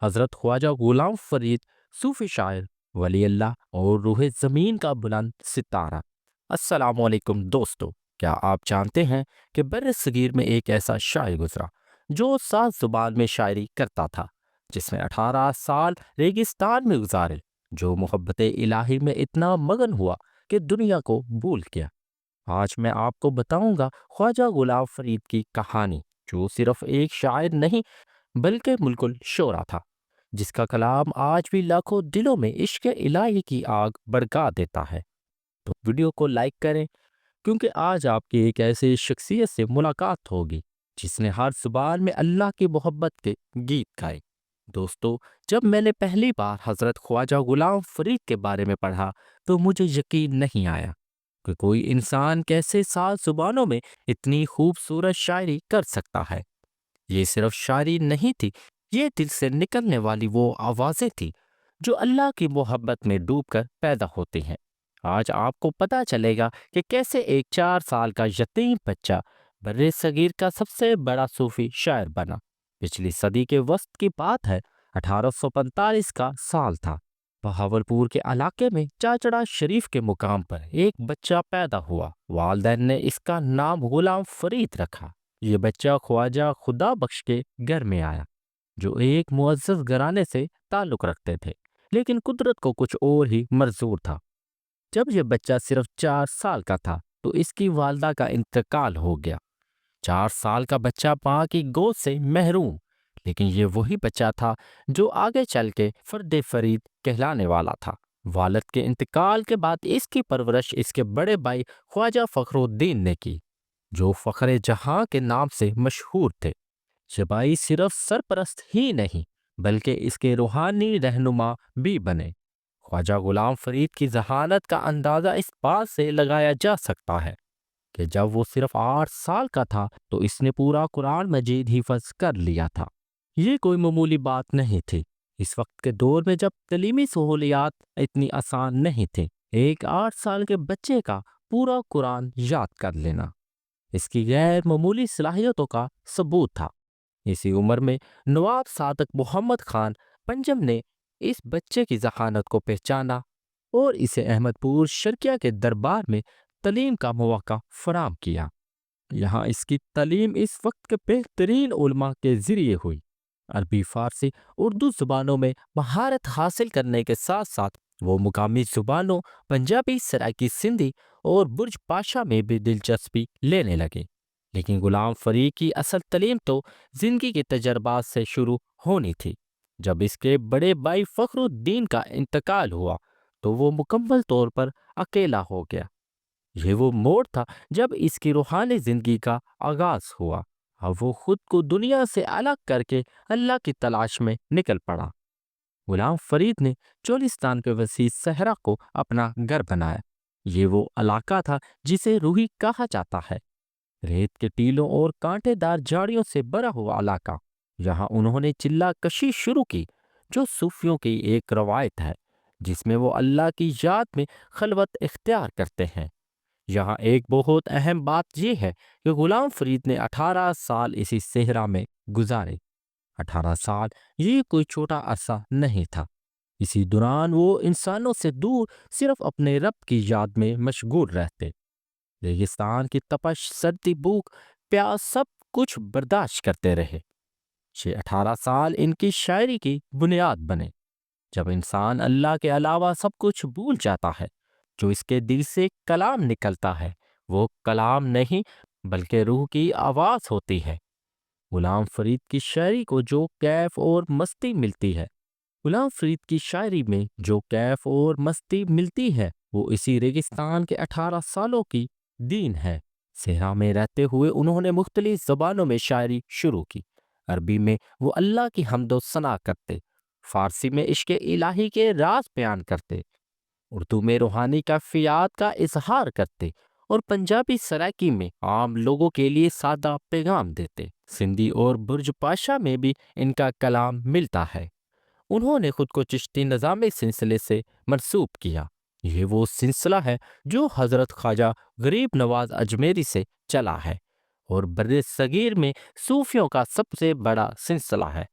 حضرت خواجہ غلام فرید، صوفی شاعر، ولی اللہ اور روح زمین کا بلند ستارہ۔ السلام علیکم دوستو، کیا آپ جانتے ہیں کہ بر صغیر میں ایک ایسا شاعر گزرا جو 7 زبان میں شاعری کرتا تھا، جس نے 18 سال ریگستان میں گزارے، جو محبت الہی میں اتنا مگن ہوا کہ دنیا کو بھول گیا۔ آج میں آپ کو بتاؤں گا خواجہ غلام فرید کی کہانی، جو صرف ایک شاعر نہیں بلکہ ملک الشعراء تھا، جس کا کلام آج بھی لاکھوں دلوں میں عشق الہی کی آگ بھڑکا دیتا ہے۔ تو ویڈیو کو لائک کریں، کیونکہ آج آپ کی ایک ایسی شخصیت سے ملاقات ہوگی جس نے ہر زبان میں اللہ کی محبت کے گیت گائے۔ دوستو، جب میں نے پہلی بار حضرت خواجہ غلام فرید کے بارے میں پڑھا تو مجھے یقین نہیں آیا کہ کوئی انسان کیسے 7 زبانوں میں اتنی خوبصورت شاعری کر سکتا ہے۔ یہ صرف شاعری نہیں تھی، یہ دل سے نکلنے والی وہ آوازیں تھی جو اللہ کی محبت میں ڈوب کر پیدا ہوتی ہیں۔ آج آپ کو پتا چلے گا کہ کیسے ایک 4 سال کا یتیم بچہ بر صغیر کا سب سے بڑا صوفی شاعر بنا۔ پچھلی صدی کے وسط کی بات ہے، 1845 کا سال تھا۔ بہاولپور کے علاقے میں چاچڑا شریف کے مقام پر ایک بچہ پیدا ہوا۔ والدین نے اس کا نام غلام فرید رکھا۔ یہ بچہ خواجہ خدا بخش کے گھر میں آیا، جو ایک معزز گھرانے سے تعلق رکھتے تھے، لیکن قدرت کو کچھ اور ہی منظور تھا۔ جب یہ بچہ صرف 4 سال کا تھا تو اس کی والدہ کا انتقال ہو گیا۔ 4 سال کا بچہ ماں کی گود سے محروم، لیکن یہ وہی بچہ تھا جو آگے چل کے فرد فرید کہلانے والا تھا۔ والد کے انتقال کے بعد اس کی پرورش اس کے بڑے بھائی خواجہ فخر الدین نے کی، جو فخر جہاں کے نام سے مشہور تھے۔ یہ بھائی صرف سرپرست ہی نہیں بلکہ اس کے روحانی رہنما بھی بنے۔ خواجہ غلام فرید کی ذہانت کا اندازہ اس بات سے لگایا جا سکتا ہے کہ جب وہ صرف 8 سال کا تھا تو اس نے پورا قرآن مجید حفظ کر لیا تھا۔ یہ کوئی معمولی بات نہیں تھی۔ اس وقت کے دور میں جب تعلیمی سہولیات اتنی آسان نہیں تھیں، ایک 8 سال کے بچے کا پورا قرآن یاد کر لینا اس کی غیر معمولی صلاحیتوں کا ثبوت تھا۔ اسی عمر میں نواب صادق محمد خان پنجم نے اس بچے کی ذہانت کو پہچانا اور اسے احمد پور شرقیہ کے دربار میں تعلیم کا مواقع فراہم کیا۔ یہاں اس کی تعلیم اس وقت کے بہترین علماء کے ذریعے ہوئی۔ عربی، فارسی، اردو زبانوں میں مہارت حاصل کرنے کے ساتھ ساتھ وہ مقامی زبانوں پنجابی، سرائکی سندھی اور برج پاشا میں بھی دلچسپی لینے لگے۔ لیکن غلام فرید کی اصل تعلیم تو زندگی کے تجربات سے شروع ہونی تھی۔ جب اس کے بڑے بھائی فخر الدین کا انتقال ہوا تو وہ مکمل طور پر اکیلا ہو گیا۔ یہ وہ موڑ تھا جب اس کی روحانی زندگی کا آغاز ہوا۔ اب وہ خود کو دنیا سے الگ کر کے اللہ کی تلاش میں نکل پڑا۔ غلام فرید نے چولستان کے وسیع صحرا کو اپنا گھر بنایا۔ یہ وہ علاقہ تھا جسے روحی کہا جاتا ہے، ریت کے ٹیلوں اور کانٹے دار جھاڑیوں سے بھرا ہوا علاقہ۔ یہاں انہوں نے چلہ کشی شروع کی، جو صوفیوں کی ایک روایت ہے جس میں وہ اللہ کی یاد میں خلوت اختیار کرتے ہیں۔ یہاں ایک بہت اہم بات یہ ہے کہ غلام فرید نے 18 سال اسی صحرا میں گزارے۔ 18 سال یہ کوئی چھوٹا عرصہ نہیں تھا۔ اسی دوران وہ انسانوں سے دور صرف اپنے رب کی یاد میں مشغول رہتے۔ ریگستان کی تپش، سردی، بھوک، پیاس، سب کچھ برداشت کرتے رہے۔ یہ 18 سال ان کی شاعری کی بنیاد بنے۔ جب انسان اللہ کے علاوہ سب کچھ بھول جاتا ہے، جو اس کے دل سے کلام نکلتا ہے وہ کلام نہیں بلکہ روح کی آواز ہوتی ہے۔ غلام فرید کی شاعری کو جو کیف اور مستی ملتی ہے، غلام فرید کی شاعری میں جو کیف اور مستی ملتی ہے وہ اسی ریگستان کے 18 سالوں کی دین ہے۔ صحرا میں رہتے ہوئے انہوں نے مختلف زبانوں میں شاعری شروع کی۔ عربی میں وہ اللہ کی حمد و ثنا کرتے، فارسی میں عشق الہی کے راز بیان کرتے، اردو میں روحانی کیفیات کا اظہار کرتے اور پنجابی سرائکی میں عام لوگوں کے لیے سادہ پیغام دیتے۔ سندھی اور برج پاشا میں بھی ان کا کلام ملتا ہے۔ انہوں نے خود کو چشتی نظامی سلسلے سے منسوب کیا۔ یہ وہ سلسلہ ہے جو حضرت خواجہ غریب نواز اجمیری سے چلا ہے اور بر صغیر میں صوفیوں کا سب سے بڑا سلسلہ ہے۔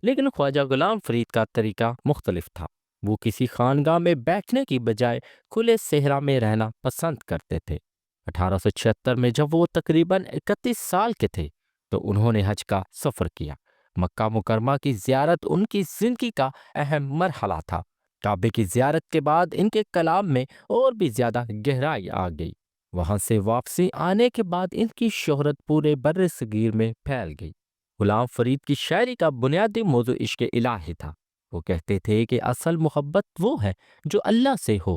لیکن خواجہ غلام فرید کا طریقہ مختلف تھا۔ وہ کسی خانگاہ میں بیٹھنے کی بجائے کھلے صحرا میں رہنا پسند کرتے تھے۔ 1876 میں جب وہ تقریباً 31 سال کے تھے تو انہوں نے حج کا سفر کیا۔ مکہ مکرمہ کی زیارت ان کی زندگی کا اہم مرحلہ تھا۔ کعبے کی زیارت کے بعد ان کے کلام میں اور بھی زیادہ گہرائی آ گئی۔ وہاں سے واپسی آنے کے بعد ان کی شہرت پورے بر صغیر میں پھیل گئی۔ غلام فرید کی شاعری کا بنیادی موضوع عشق الہی تھا۔ وہ کہتے تھے کہ اصل محبت وہ ہے جو اللہ سے ہو،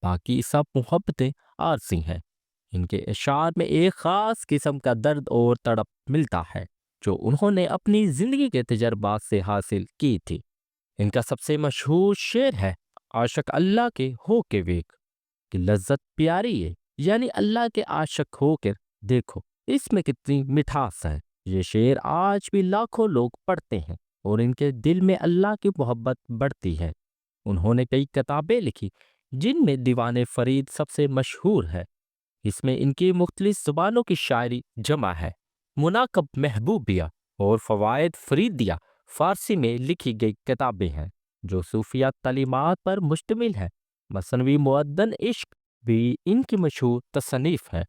باقی سب محبتیں عارضی ہیں۔ ان کے اشعار میں ایک خاص قسم کا درد اور تڑپ ملتا ہے جو انہوں نے اپنی زندگی کے تجربات سے حاصل کی تھی۔ ان کا سب سے مشہور شعر ہے عاشق اللہ کے ہو کے ویک کہ لذت پیاری ہے، یعنی اللہ کے عاشق ہو کر دیکھو اس میں کتنی مٹھاس ہے۔ یہ شعر آج بھی لاکھوں لوگ پڑھتے ہیں اور ان کے دل میں اللہ کی محبت بڑھتی ہے۔ انہوں نے کئی کتابیں لکھی جن میں دیوان فرید سب سے مشہور ہے۔ اس میں ان کی مختلف زبانوں کی شاعری جمع ہے۔ مناقب محبوبیہ اور فوائد فریدیہ فارسی میں لکھی گئی کتابیں ہیں جو صوفیہ تعلیمات پر مشتمل ہے۔ مثنوی معدن عشق بھی ان کی مشہور تصنیف ہے۔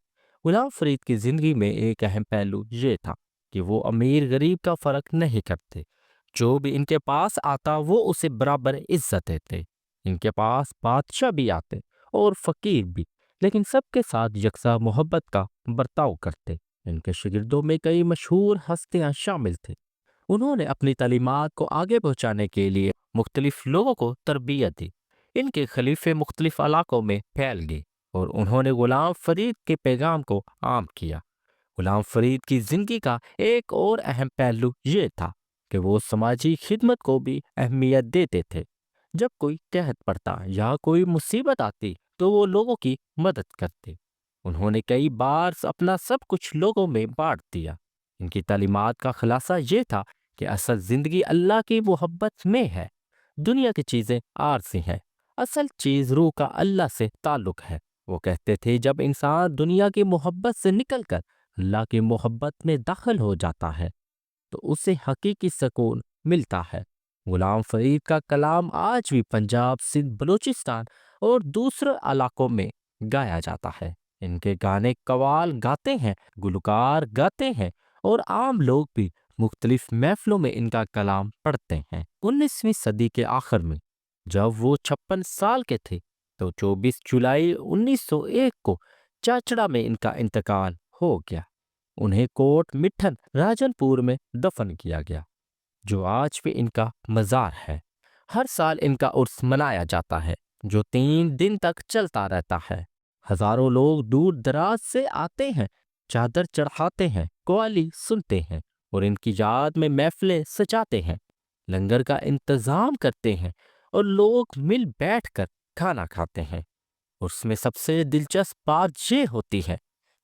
غلام فرید کی زندگی میں ایک اہم پہلو یہ تھا کہ وہ امیر غریب کا فرق نہیں کرتے۔ جو بھی ان کے پاس آتا وہ اسے برابر عزت دیتے۔ ان کے پاس بادشاہ بھی آتے اور فقیر بھی، لیکن سب کے ساتھ یکساں محبت کا برتاؤ کرتے۔ ان کے شاگردوں میں کئی مشہور ہستیاں شامل تھے۔ انہوں نے اپنی تعلیمات کو آگے پہنچانے کے لیے مختلف لوگوں کو تربیت دی۔ ان کے خلیفے مختلف علاقوں میں پھیل گئے اور انہوں نے غلام فرید کے پیغام کو عام کیا۔ غلام فرید کی زندگی کا ایک اور اہم پہلو یہ تھا کہ وہ سماجی خدمت کو بھی اہمیت دیتے تھے۔ جب کوئی قحط پڑتا یا کوئی مصیبت آتی تو وہ لوگوں کی مدد کرتے۔ انہوں نے کئی بار اپنا سب کچھ لوگوں میں بانٹ دیا۔ ان کی تعلیمات کا خلاصہ یہ تھا کہ اصل زندگی اللہ کی محبت میں ہے۔ دنیا کی چیزیں عارضی ہیں، اصل چیز روح کا اللہ سے تعلق ہے۔ وہ کہتے تھے جب انسان دنیا کی محبت سے نکل کر اللہ کی محبت میں داخل ہو جاتا ہے تو اسے حقیقی سکون ملتا ہے۔ غلام فرید کا کلام آج بھی پنجاب، سندھ، بلوچستان اور دوسرے علاقوں میں گایا جاتا ہے۔ ان کے گانے قوال گاتے ہیں، گلوکار گاتے ہیں اور عام لوگ بھی مختلف محفلوں میں ان کا کلام پڑھتے ہیں۔ 19ویں صدی کے آخر میں جب وہ 56 سال کے تھے تو 24 جولائی 1901 کو چاچڑا میں ان کا انتقال ہو گیا۔ انہیں کوٹ مٹھن راجن پور میں دفن کیا گیا جو آج بھی ان کا مزار ہے۔ ہر سال ان کا عرس منایا جاتا ہے جو 3 دن تک چلتا رہتا ہے۔ ہزاروں لوگ دور دراز سے آتے ہیں، چادر چڑھاتے ہیں، قوالی سنتے ہیں اور ان کی یاد میں محفلیں سجاتے ہیں، لنگر کا انتظام کرتے ہیں اور لوگ مل بیٹھ کر کھانا کھاتے ہیں۔ اس میں سب سے دلچسپ بات یہ ہوتی ہے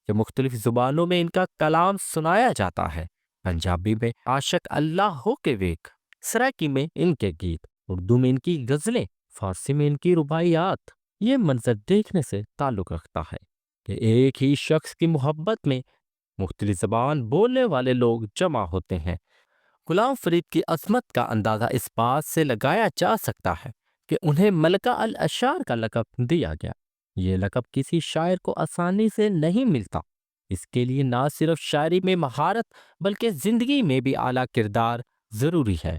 کہ مختلف زبانوں میں ان کا کلام سنایا جاتا ہے۔ پنجابی میں عاشق اللہ ہو کے ویک، سرائکی میں ان کے گیت، اردو میں ان کی غزلیں، فارسی میں ان کی رباعیات۔ یہ منظر دیکھنے سے تعلق رکھتا ہے کہ ایک ہی شخص کی محبت میں مختلف زبان بولنے والے لوگ جمع ہوتے ہیں۔ غلام فرید کی عظمت کا اندازہ اس بات سے لگایا جا سکتا ہے کہ انہیں ملکہ الاشعار کا لقب دیا گیا۔ یہ لقب کسی شاعر کو آسانی سے نہیں ملتا۔ اس کے لیے نہ صرف شاعری میں مہارت بلکہ زندگی میں بھی اعلیٰ کردار ضروری ہے۔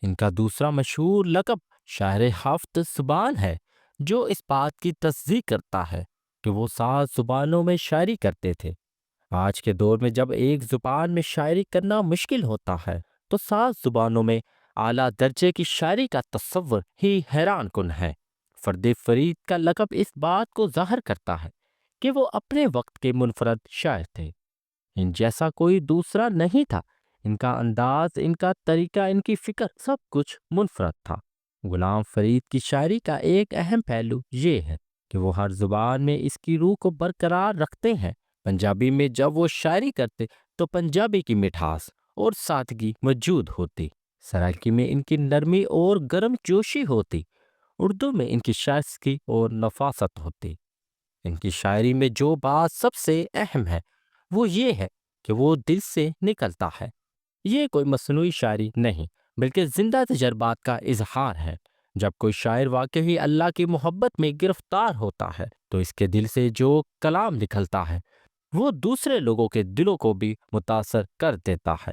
ان کا دوسرا مشہور لقب شاعر ہفت زبان ہے، جو اس بات کی تصدیق کرتا ہے کہ وہ 7 زبانوں میں شاعری کرتے تھے۔ آج کے دور میں جب ایک زبان میں شاعری کرنا مشکل ہوتا ہے تو 7 زبانوں میں اعلیٰ درجے کی شاعری کا تصور ہی حیران کن ہے۔ فرد فرید کا لقب اس بات کو ظاہر کرتا ہے کہ وہ اپنے وقت کے منفرد شاعر تھے۔ ان جیسا کوئی دوسرا نہیں تھا۔ ان کا انداز، ان کا طریقہ، ان کی فکر، سب کچھ منفرد تھا۔ غلام فرید کی شاعری کا ایک اہم پہلو یہ ہے کہ وہ ہر زبان میں اس کی روح کو برقرار رکھتے ہیں۔ پنجابی میں جب وہ شاعری کرتے تو پنجابی کی مٹھاس اور سادگی موجود ہوتی، سرائکی میں ان کی نرمی اور گرم جوشی ہوتی، اردو میں ان کی شائستگی اور نفاست ہوتی۔ ان کی شاعری میں جو بات سب سے اہم ہے وہ یہ ہے کہ وہ دل سے نکلتا ہے۔ یہ کوئی مصنوعی شاعری نہیں بلکہ زندہ تجربات کا اظہار ہے۔ جب کوئی شاعر واقعی اللہ کی محبت میں گرفتار ہوتا ہے تو اس کے دل سے جو کلام نکلتا ہے وہ دوسرے لوگوں کے دلوں کو بھی متاثر کر دیتا ہے۔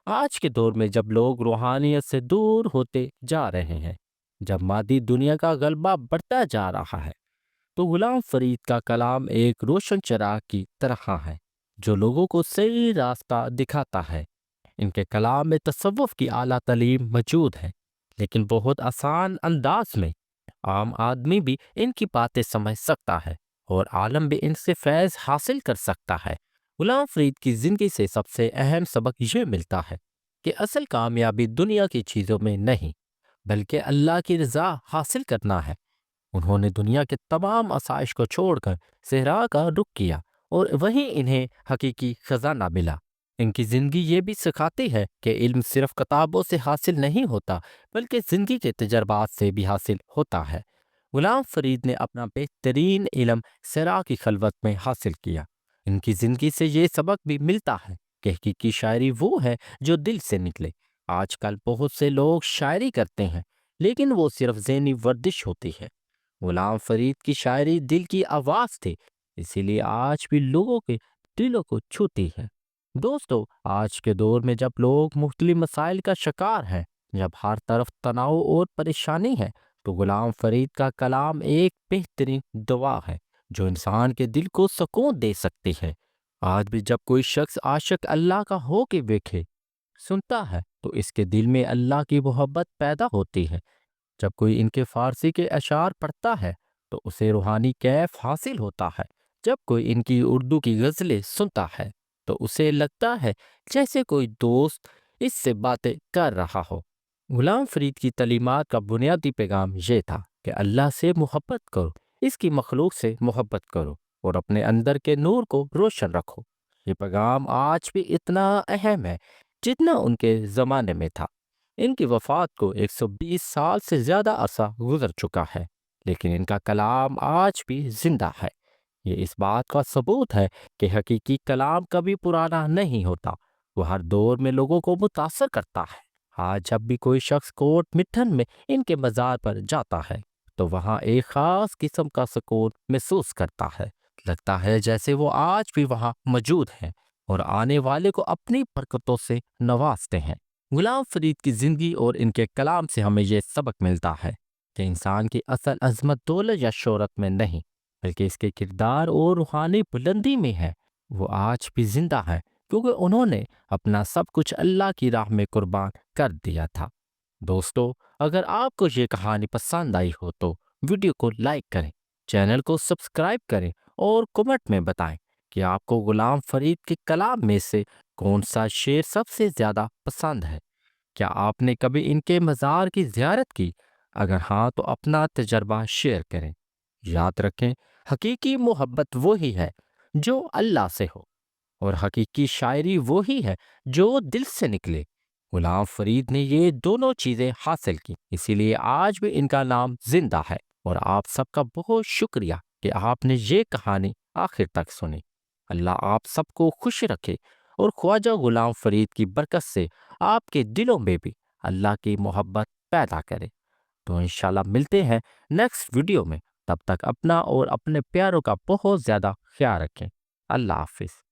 آج کے دور میں جب لوگ روحانیت سے دور ہوتے جا رہے ہیں، جب مادی دنیا کا غلبہ بڑھتا جا رہا ہے، تو غلام فرید کا کلام ایک روشن چراغ کی طرح ہے جو لوگوں کو صحیح راستہ دکھاتا ہے۔ ان کے کلام میں تصوف کی اعلیٰ تعلیم موجود ہے، لیکن بہت آسان انداز میں۔ عام آدمی بھی ان کی باتیں سمجھ سکتا ہے اور عالم بھی ان سے فیض حاصل کر سکتا ہے۔ غلام فرید کی زندگی سے سب سے اہم سبق یہ ملتا ہے کہ اصل کامیابی دنیا کی چیزوں میں نہیں بلکہ اللہ کی رضا حاصل کرنا ہے۔ انہوں نے دنیا کے تمام آسائش کو چھوڑ کر صحرا کا رخ کیا اور وہیں انہیں حقیقی خزانہ ملا۔ ان کی زندگی یہ بھی سکھاتی ہے کہ علم صرف کتابوں سے حاصل نہیں ہوتا بلکہ زندگی کے تجربات سے بھی حاصل ہوتا ہے۔ غلام فرید نے اپنا بہترین علم صحرا کی خلوت میں حاصل کیا۔ ان کی زندگی سے یہ سبق بھی ملتا ہے کہ حقیقی شاعری وہ ہے جو دل سے نکلے۔ آج کل بہت سے لوگ شاعری کرتے ہیں لیکن وہ صرف ذہنی ورزش ہوتی ہے۔ غلام فرید کی شاعری دل کی آواز تھی، اسی لیے آج بھی لوگوں کے دلوں کو چھوتی ہے۔ دوستو، آج کے دور میں جب لوگ مختلف مسائل کا شکار ہیں، جب ہر طرف تناؤ اور پریشانی ہے، تو غلام فرید کا کلام ایک بہترین دوا ہے جو انسان کے دل کو سکون دے سکتی ہے۔ آج بھی جب کوئی شخص عاشق اللہ کا ہو کے دیکھے سنتا ہے تو اس کے دل میں اللہ کی محبت پیدا ہوتی ہے۔ جب کوئی ان کے فارسی کے اشعار پڑھتا ہے تو اسے روحانی کیف حاصل ہوتا ہے۔ جب کوئی ان کی اردو کی غزلیں سنتا ہے تو اسے لگتا ہے جیسے کوئی دوست اس سے باتیں کر رہا ہو۔ غلام فرید کی تعلیمات کا بنیادی پیغام یہ تھا کہ اللہ سے محبت کرو، اس کی مخلوق سے محبت کرو اور اپنے اندر کے نور کو روشن رکھو۔ یہ پیغام آج بھی اتنا اہم ہے جتنا ان کے زمانے میں تھا۔ ان کی وفات کو 120 سال سے زیادہ عرصہ گزر چکا ہے، لیکن ان کا کلام آج بھی زندہ ہے۔ یہ اس بات کا ثبوت ہے کہ حقیقی کلام کبھی پرانا نہیں ہوتا، وہ ہر دور میں لوگوں کو متاثر کرتا ہے۔ آج جب بھی کوئی شخص کوٹ مٹھن میں ان کے مزار پر جاتا ہے تو وہاں ایک خاص قسم کا سکون محسوس کرتا ہے۔ لگتا ہے جیسے وہ آج بھی وہاں موجود ہیں اور آنے والے کو اپنی برکتوں سے نوازتے ہیں۔ غلام فرید کی زندگی اور ان کے کلام سے ہمیں یہ سبق ملتا ہے کہ انسان کی اصل عظمت دولت یا شہرت میں نہیں بلکہ اس کے کردار اور روحانی بلندی میں ہے۔ وہ آج بھی زندہ ہے کیونکہ انہوں نے اپنا سب کچھ اللہ کی راہ میں قربان کر دیا تھا۔ دوستو، اگر آپ کو یہ کہانی پسند آئی ہو تو ویڈیو کو لائک کریں، چینل کو سبسکرائب کریں اور کمنٹ میں بتائیں کہ آپ کو غلام فرید کے کلام میں سے کون سا شعر سب سے زیادہ پسند ہے۔ کیا آپ نے کبھی ان کے مزار کی زیارت کی؟ اگر ہاں تو اپنا تجربہ شیئر کریں۔ یاد رکھیں، حقیقی محبت وہی ہے جو اللہ سے ہو اور حقیقی شاعری وہی ہے جو دل سے نکلے۔ غلام فرید نے یہ دونوں چیزیں حاصل کی، اسی لیے آج بھی ان کا نام زندہ ہے۔ اور آپ سب کا بہت شکریہ کہ آپ نے یہ کہانی آخر تک سنی۔ اللہ آپ سب کو خوش رکھے اور خواجہ غلام فرید کی برکت سے آپ کے دلوں میں بھی اللہ کی محبت پیدا کرے۔ تو انشاءاللہ ملتے ہیں نیکسٹ ویڈیو میں۔ تب تک اپنا اور اپنے پیاروں کا بہت زیادہ خیال رکھیں۔ اللہ حافظ۔